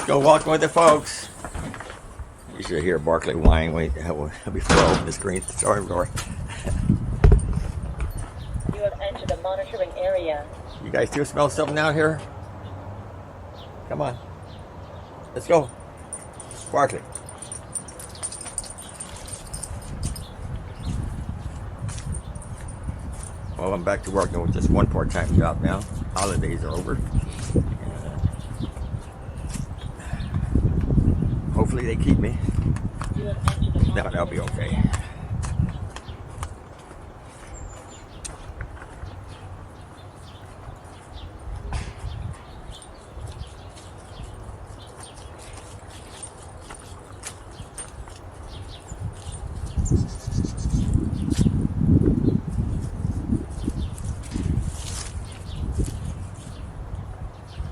Let's go walking with the folks. You should hear Barkley whine before I open the screen. Sorry, Rory. You have entered the monitoring area. You guys do smell something out here? Come on. Let's go. Barkley. Well, I'm back to working with just one part-time job now. Holidays are over. Hopefully they keep me. That'll be okay.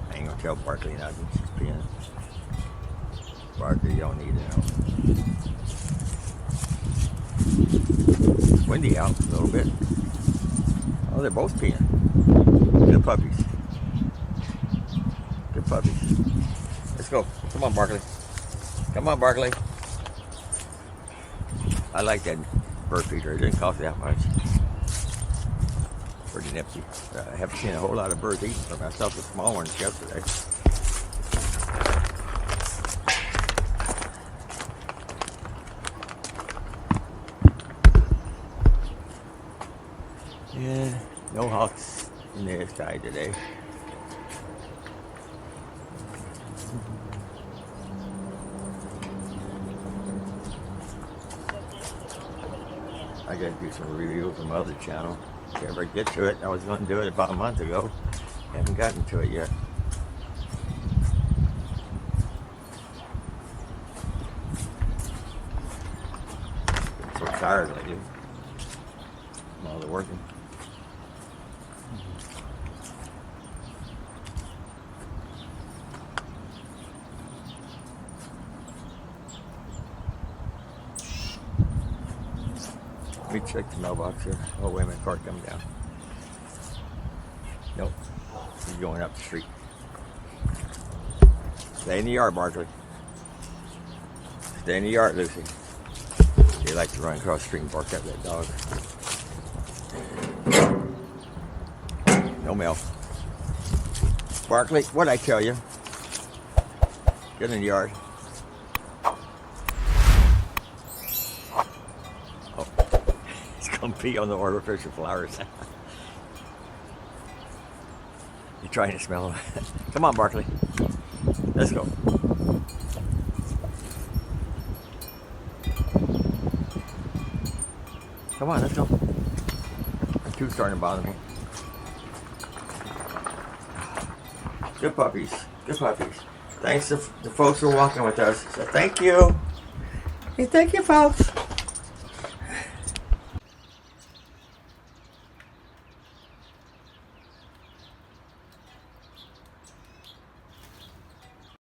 I ain't gonna tell Barkley nothing. She's being Barkley, you don't need to know. It's windy out a little bit. Oh, they're both peeing. Good puppies. Good puppies. Let's go. Come on, Barkley. Come on, Barkley. I like that bird feeder. It didn't cost that much. Pretty nifty. I haven't seen a whole lot of birds eating for myself. The small ones yesterday. Yeah, no hawks in the sky today. I gotta do some review from other channel. If I ever get to it, I was going to do it about a month ago. Haven't gotten to it yet. I'm so tired lately. While they're working. Let me check the mailbox here. Oh, wait a minute, car coming down. Nope, he's going up the street. Stay in the yard, Barkley. Stay in the yard, Lucy. They like to run across the street and bark at that dog. No mail. Barkley, what'd I tell you? Get in the yard. Oh, he's gonna pee on the artificial flowers. You're trying to smell them. Come on, Barkley. Let's go. Come on, let's go. The two's starting to bother me. Good puppies. Good puppies. Thanks to the folks who are walking with us. So thank you. Hey, thank you, folks.